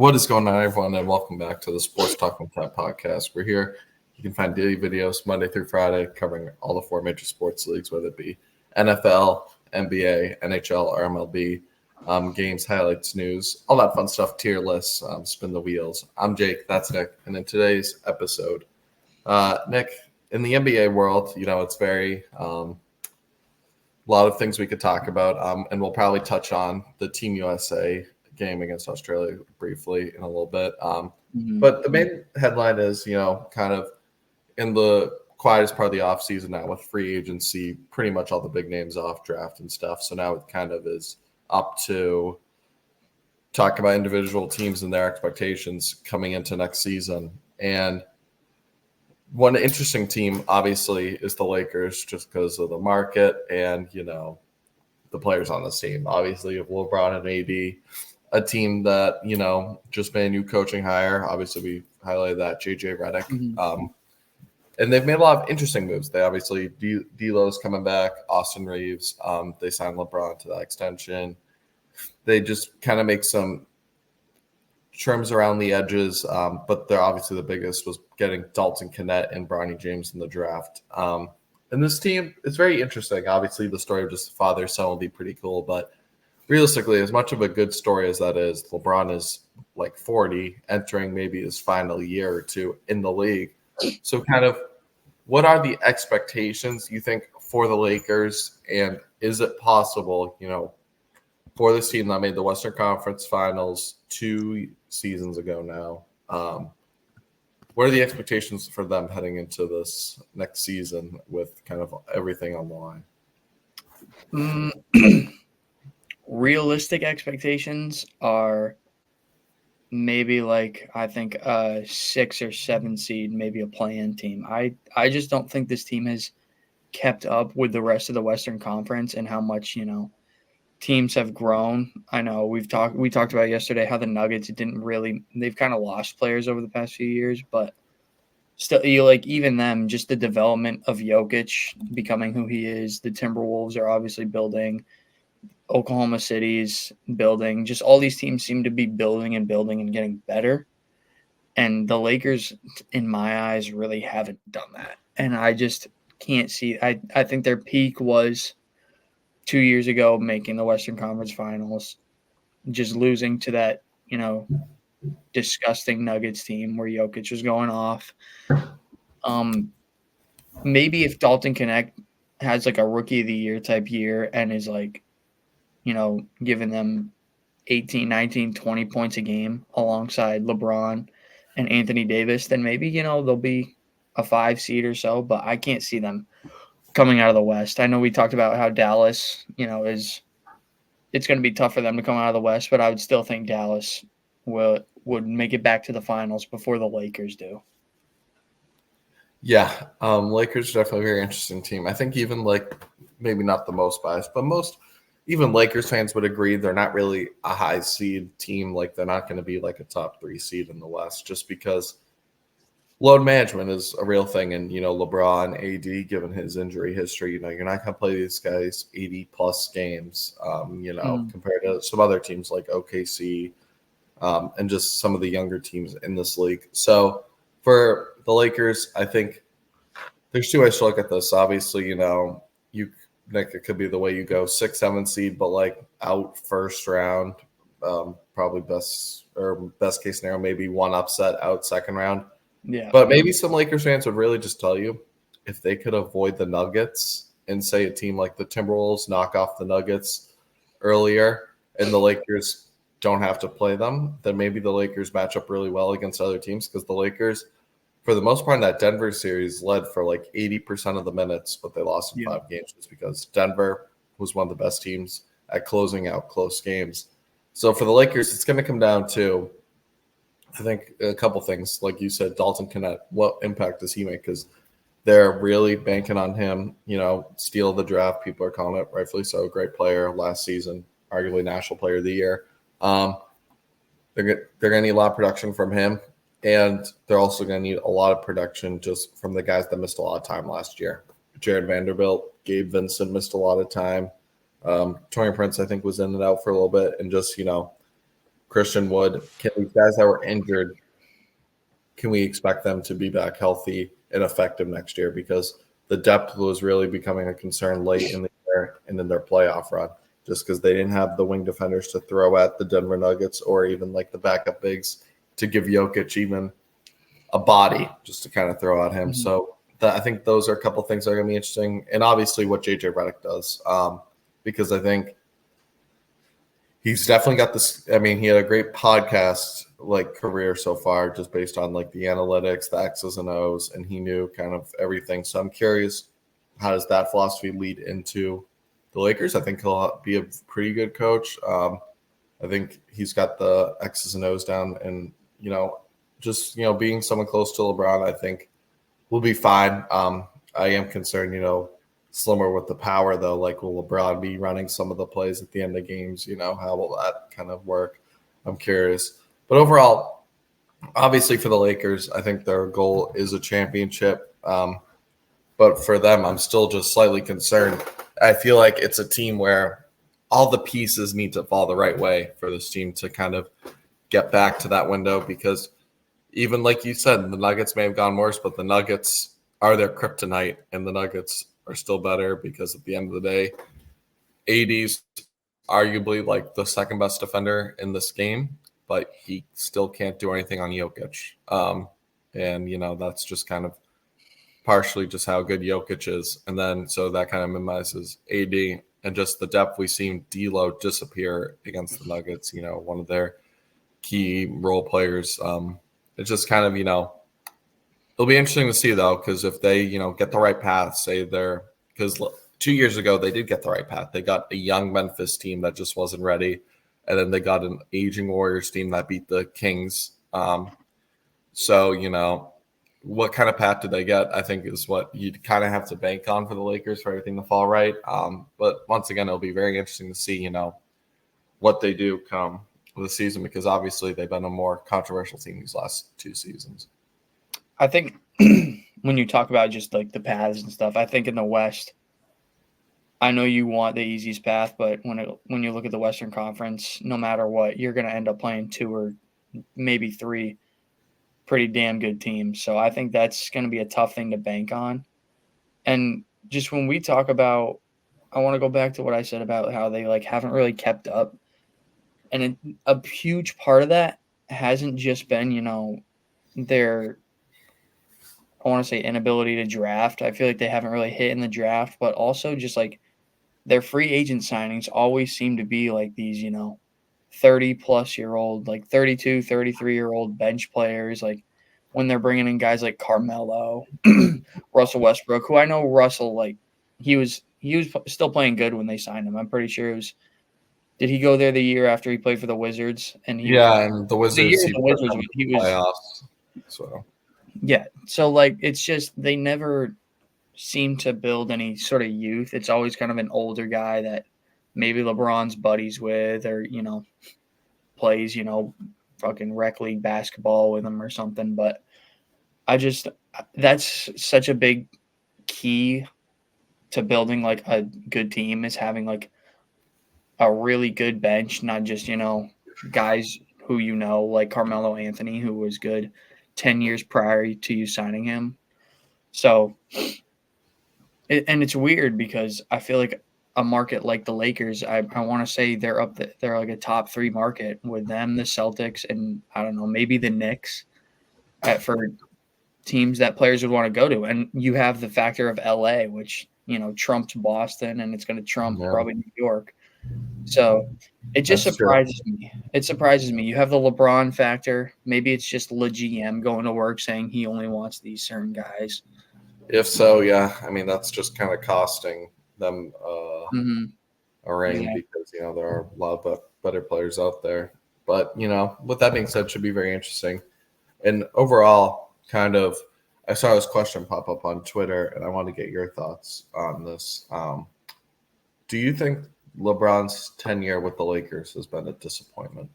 What is going on, everyone, and welcome back to the Sports Talk with Ted podcast. We're here. You can find daily videos Monday through Friday covering all the four major sports leagues, whether it be NFL, NBA, NHL, or MLB, games, highlights, news, all that fun stuff, tier lists, spin the wheels. I'm Jake, that's Nick, and in today's episode, Nick, in the NBA world, it's very a lot of things we could talk about, and we'll probably touch on the Team USA game against Australia briefly in a little bit. But the main headline is, kind of in the quietest part of the offseason now with free agency, pretty much all the big names off draft and stuff. So now it kind of is up to talk about individual teams and their expectations coming into next season. And one interesting team, obviously, is the Lakers just because of the market and, the players on the team. Obviously, you have LeBron and AD, a team that, just made a new coaching hire. Obviously, we highlighted that, JJ Redick. And they've made a lot of interesting moves. They obviously, D'Lo's coming back, Austin Reeves. They signed LeBron to that extension. They just kind of make some trims around the edges, but they're obviously the biggest was getting Dalton Knecht and Bronny James in the draft. And this team is very interesting. Obviously, the story of just father-son will be pretty cool, but realistically, as much of a good story as that is, LeBron is like 40, entering maybe his final year or two in the league. So kind of what are the expectations you think for the Lakers, and is it possible, for this team that made the Western Conference Finals 2 seasons ago now, what are the expectations for them heading into this next season with kind of everything on the line? Realistic expectations are maybe I think a 6 or 7 seed, maybe a play-in team. I just don't think this team has kept up with the rest of the Western Conference and how much, teams have grown. I know we talked about yesterday how the Nuggets they've kind of lost players over the past few years, but still, even them, just the development of Jokic becoming who he is. The Timberwolves are obviously building. Oklahoma City's building. Just all these teams seem to be building and getting better. And the Lakers, in my eyes, really haven't done that. And I just can't see. I think their peak was 2 years ago, making the Western Conference Finals, just losing to that, disgusting Nuggets team where Jokic was going off. Maybe if Dalton Knecht has a rookie of the year type year and is giving them 18, 19, 20 points a game alongside LeBron and Anthony Davis, then maybe, they'll be a 5 seed or so, but I can't see them coming out of the West. I know we talked about how Dallas, it's going to be tough for them to come out of the West, but I would still think Dallas would make it back to the finals before the Lakers do. Yeah, Lakers are definitely a very interesting team. I think even maybe not the most biased, but even Lakers fans would agree they're not really a high seed team. They're not going to be a top 3 seed in the West just because load management is a real thing. And, LeBron, AD, given his injury history, you're not going to play these guys 80-plus games, compared to some other teams like OKC and just some of the younger teams in this league. So for the Lakers, I think there's 2 ways to look at this. Obviously, Nick, it could be the way you go 6, 7 seed, but out first round, probably best case scenario, maybe 1 upset out second round. Yeah. But maybe some Lakers fans would really just tell you if they could avoid the Nuggets and say a team like the Timberwolves knock off the Nuggets earlier and the Lakers don't have to play them, then maybe the Lakers match up really well against other teams because the Lakers, for the most part in that Denver series, led for 80% of the minutes, but they lost in 5 games just because Denver was one of the best teams at closing out close games. So for the Lakers, it's going to come down to, I think, a couple things. Like you said, Dalton Knecht, what impact does he make? Because they're really banking on him, steal the draft. People are calling it, rightfully so, great player last season, arguably National Player of the Year. They're going to need a lot of production from him. And they're also going to need a lot of production just from the guys that missed a lot of time last year. Jared Vanderbilt, Gabe Vincent missed a lot of time. Taurean Prince, I think, was in and out for a little bit. And just, Christian Wood. Can these guys that were injured, can we expect them to be back healthy and effective next year? Because the depth was really becoming a concern late in the year and in their playoff run, just because they didn't have the wing defenders to throw at the Denver Nuggets or even like the backup bigs to give Jokic even a body just to kind of throw at him. Mhm. So I think those are a couple things that are going to be interesting. And obviously what JJ Redick does, because I think he's definitely got this. I mean, he had a great podcast like career so far, just based on like the analytics, the X's and O's, and he knew kind of everything. So I'm curious, how does that philosophy lead into the Lakers? I think he'll be a pretty good coach. I think he's got the X's and O's down, and just being someone close to LeBron, I think will be fine. I am concerned, Slimmer with the power though. Like, will LeBron be running some of the plays at the end of games? How will that kind of work? I'm curious. But overall, obviously for the Lakers, I think their goal is a championship. But for them, I'm still just slightly concerned. I feel like it's a team where all the pieces need to fall the right way for this team to kind of get back to that window, because even like you said, the Nuggets may have gone worse, but the Nuggets are their kryptonite, and the Nuggets are still better because at the end of the day, AD's arguably like the second best defender in this game, but he still can't do anything on Jokic. And that's just kind of partially just how good Jokic is. And then so that kind of minimizes AD, and just the depth we've seen D'Lo disappear against the Nuggets, one of their key role players. It's just kind of, it'll be interesting to see though, because if they, get the right path, say because 2 years ago they did get the right path. They got a young Memphis team that just wasn't ready, and then they got an aging Warriors team that beat the Kings. So what kind of path did they get? I think is what you'd kind of have to bank on for the Lakers for everything to fall right. But once again, it'll be very interesting to see, what they do come the season, because obviously they've been a more controversial team these last 2 seasons. I think when you talk about just like the paths and stuff, I think in the West, I know you want the easiest path, but when you look at the Western Conference, no matter what, you're going to end up playing 2 or maybe 3 pretty damn good teams. So I think that's going to be a tough thing to bank on. And just when we talk about, I want to go back to what I said about how they like haven't really kept up. And a huge part of that hasn't just been, their, I want to say, inability to draft. I feel like they haven't really hit in the draft, but also just like their free agent signings always seem to be like these, 30-plus-year-old, like 32, 33-year-old bench players. Like when they're bringing in guys like Carmelo, Russell Westbrook, who I know Russell, like he was still playing good when they signed him. I'm pretty sure it was. Did he go there the year after he played for the Wizards? And and the Wizards, the year the Wizards, he was playoffs. So yeah. So like it's just they never seem to build any sort of youth. It's always kind of an older guy that maybe LeBron's buddies with, or plays fucking rec league basketball with him or something. But that's such a big key to building like a good team, is having like a really good bench, not just guys who like Carmelo Anthony, who was good 10 years prior to you signing him. So and it's weird because I feel like a market like the Lakers, I want to say they're like a top 3 market with them, the Celtics, and I don't know, maybe the Knicks for teams that players would want to go to. And you have the factor of LA, which, trumps Boston, and it's going to trump probably New York. So it just surprises me. It surprises me. You have the LeBron factor. Maybe it's just the GM going to work saying he only wants these certain guys. If so, yeah, I mean that's just kind of costing them a ring, because there are a lot of better players out there. But with that being said, it should be very interesting. And overall, kind of, I saw this question pop up on Twitter, and I want to get your thoughts on this. Do you think LeBron's tenure with the Lakers has been a disappointment?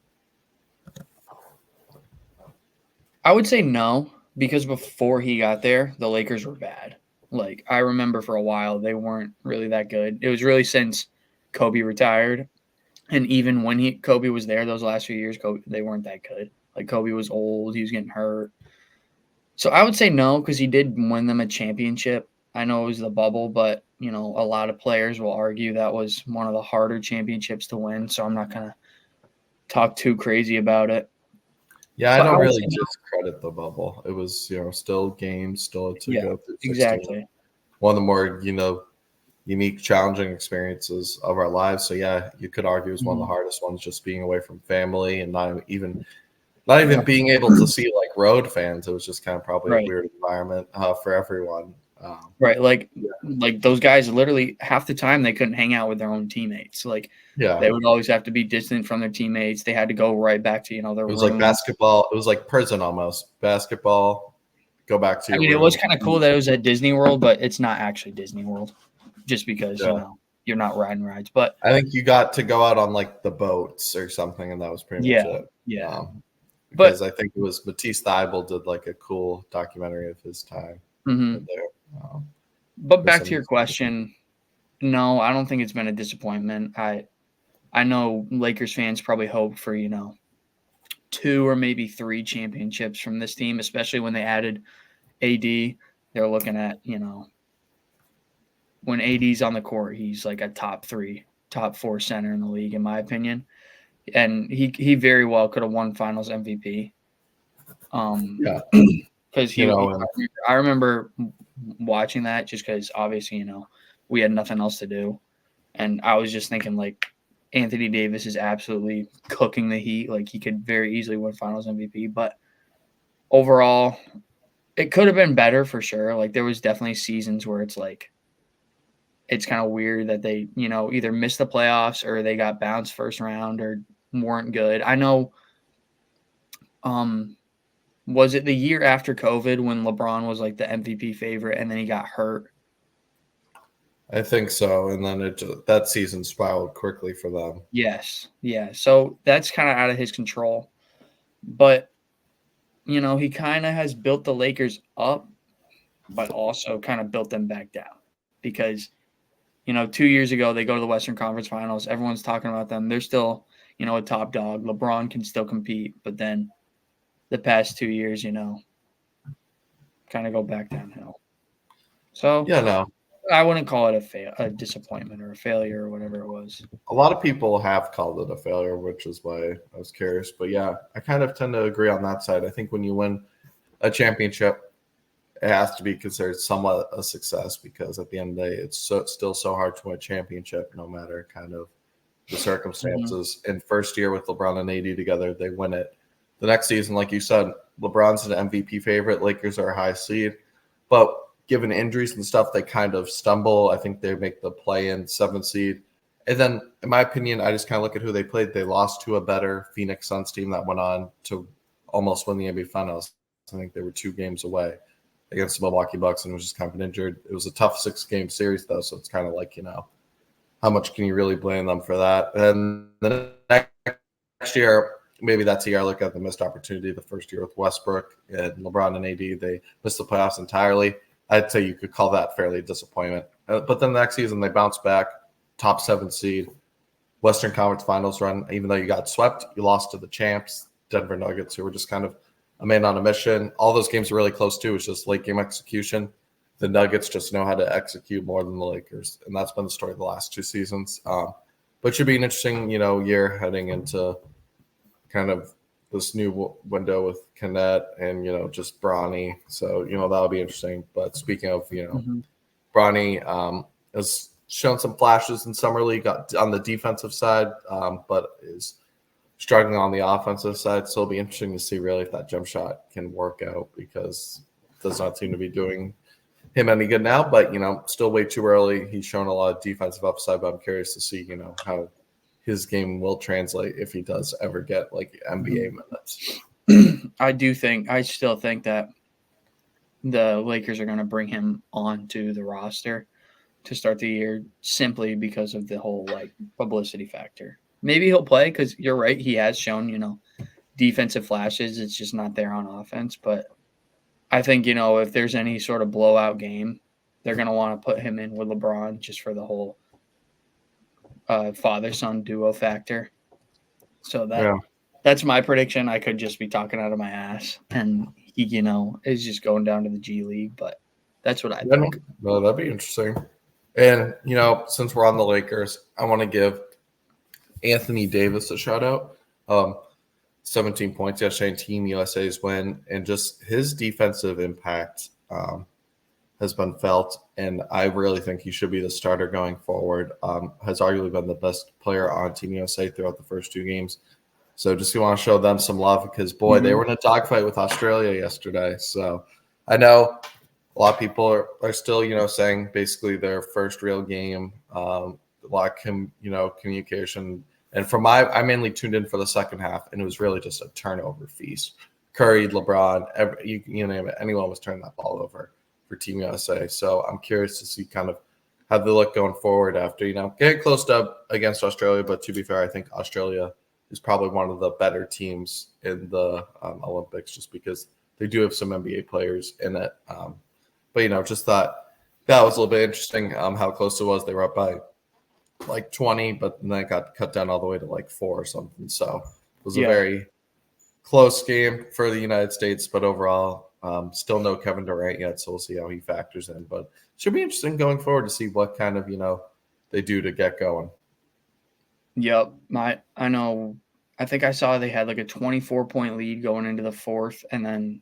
I would say no, because before he got there, the Lakers were bad. Like, I remember for a while, they weren't really that good. It was really since Kobe retired And even when Kobe was there those last few years, they weren't that good. Like Kobe was old, he was getting hurt. So I would say no, because he did win them a championship. I know it was the bubble, but a lot of players will argue that was one of the harder championships to win. So I'm not gonna talk too crazy about it. Yeah, I But I don't would really say no. discredit the bubble. It was, still games, still to Yeah, go through 16. exactly. One of the more, unique, challenging experiences of our lives. So yeah, you could argue it was one of the Mhm. hardest ones, just being away from family and not even being able to see like road fans. It was just kind of probably a Right, weird environment for everyone. right. Like Yeah, like those guys literally half the time they couldn't hang out with their own teammates. Like yeah. they would always have to be distant from their teammates. They had to go right back to their It was like room. basketball. It was like prison almost. Basketball. Go back to I your mean, it was room. kind of cool that it was at Disney World, but it's not actually Disney World, just because Yeah. you're not riding rides. But I think you got to go out on like the boats or something, and that was pretty much yeah, it. yeah. Because But I think it was Matisse Thybulle did like a cool documentary of his time mhm. there. But For back to some, your question, no, I don't think it's been a disappointment. I know Lakers fans probably hoped for two or maybe three championships from this team, especially when they added AD. They're looking at when AD's on the court, he's like a top three, top four center in the league, in my opinion. And he very well could have won Finals MVP. yeah, Because and I remember watching that just because obviously we had nothing else to do, and I was just thinking like Anthony Davis is absolutely cooking the Heat. Like he could very easily win Finals MVP, but overall, it could have been better for sure. Like there was definitely seasons where it's kind of weird that they, either missed the playoffs or they got bounced first round or weren't good. I know, um, was it the year after COVID when LeBron was like the MVP favorite and then he got hurt? I think so. And then that season spiraled quickly for them. Yes. Yeah. So that's kind of out of his control. But, he kind of has built the Lakers up, but also kind of built them back down because 2 years ago, they go to the Western Conference Finals. Everyone's talking about them. They're still, a top dog. LeBron can still compete, but then the past 2 years, kind of go back downhill. So Yeah, no, I wouldn't call it a disappointment or a failure or whatever it was. a lot of people have called it a failure, which is why I was curious. But yeah, I kind of tend to agree on that side. I think when you win a championship, it has to be considered somewhat a success because at the end of the day, it's still so hard to win a championship, no matter kind of the Mm-hmm. circumstances. And first year with LeBron and AD together, they win it. The next season, like you said, LeBron's an MVP favorite. Lakers are a high seed, but given injuries and stuff, they kind of stumble. I think they make the play-in 7th seed. And then, in my opinion, I just kind of look at who they played. They lost to a better Phoenix Suns team that went on to almost win the NBA Finals. I think they were 2 games away against the Milwaukee Bucks and was just kind of injured. It was a tough 6-game series, though, so it's kind of like, how much can you really blame them for that? And the next year, maybe that's the year I look at the missed opportunity. The first year with Westbrook and LeBron and AD, they missed the playoffs entirely. I'd say you could call that fairly a disappointment. But then the next season, they bounced back, top 7 seed, Western Conference Finals run. Even though you got swept, you lost to the champs, Denver Nuggets, who were just kind of a man on a mission. All those games were really close too. It's just late game execution. The Nuggets just know how to execute more than the Lakers, and that's been the story of the last 2 seasons. But it should be an interesting, year heading into kind of this new window with Kenneth and just Bronny. So that'll be interesting. But speaking of Mm-hmm. Bronny has shown some flashes in summer league on the defensive side, but is struggling on the offensive side. So it'll be interesting to see really if that jump shot can work out because it does not seem to be doing him any good now. But still way too early. He's shown a lot of defensive upside, but I'm curious to see how his game will translate if he does ever get like NBA minutes. I still think that the Lakers are going to bring him onto the roster to start the year simply because of the whole like publicity factor. Maybe he'll play because you're right. He has shown, defensive flashes. It's just not there on offense. But I think, if there's any sort of blowout game, they're going to want to put him in with LeBron just for the whole father-son duo factor. So Yeah. that's my prediction. I could just be talking out of my ass, and he, is just going down to the G League. But that's what I think. No, that'd be interesting. And, since we're on the Lakers, I want to give Anthony Davis a shout out. 17 points yesterday in Team USA's win, and just his defensive impact has been felt. And I really think he should be the starter going forward. Has arguably been the best player on Team USA throughout the first 2 games. So just want to show them some love because, boy, they were in a dogfight with Australia yesterday. So I know a lot of people are still, saying basically their first real game, a lot of communication. And I mainly tuned in for the second half, and it was really just a turnover feast. Curry, LeBron, you name it, anyone was turning that ball over for Team USA. So I'm curious to see kind of how they look going forward after, getting close up against Australia. But to be fair, I think Australia is probably one of the better teams in the Olympics just because they do have some NBA players in it. But, just thought that was a little bit interesting how close it was. They were up by like 20, but then it got cut down all the way to like 4 or something. So it was a very close game for the United States, but overall, still no Kevin Durant yet. So we'll see how he factors in. But it should be interesting going forward to see what kind of, they do to get going. Yep. I know. I think I saw they had like a 24-point lead going into the 4th, and then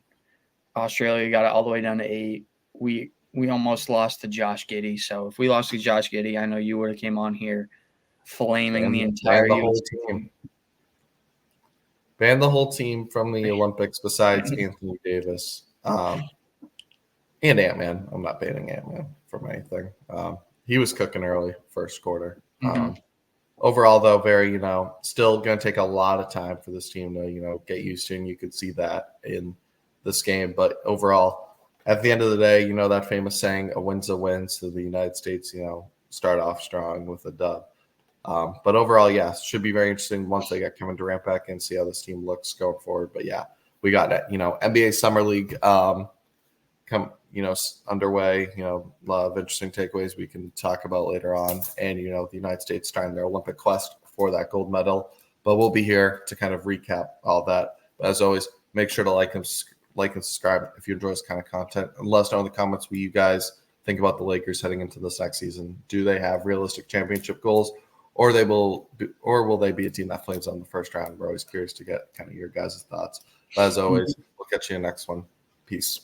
Australia got it all the way down to 8. We almost lost to Josh Giddey. So if we lost to Josh Giddey, I know you would have came on here flaming the entire whole team. Ban the whole team from the Olympics besides Anthony Davis and Ant-Man. I'm not banning Ant-Man from anything. He was cooking early first quarter. Overall, though, very, still going to take a lot of time for this team to, get used to, and you could see that in this game. But overall, at the end of the day, that famous saying, a win's a win. So the United States, start off strong with a dub. But overall, should be very interesting once they get Kevin Durant back and see how this team looks going forward. But we got NBA Summer League underway. A lot of interesting takeaways we can talk about later on. And the United States starting their Olympic quest for that gold medal. But we'll be here to kind of recap all that. But as always, make sure to like and subscribe if you enjoy this kind of content. And let us know in the comments what you guys think about the Lakers heading into this next season. Do they have realistic championship goals? Or will they be a team that flames on the first round? We're always curious to get kind of your guys' thoughts. But as always, we'll catch you in the next one. Peace.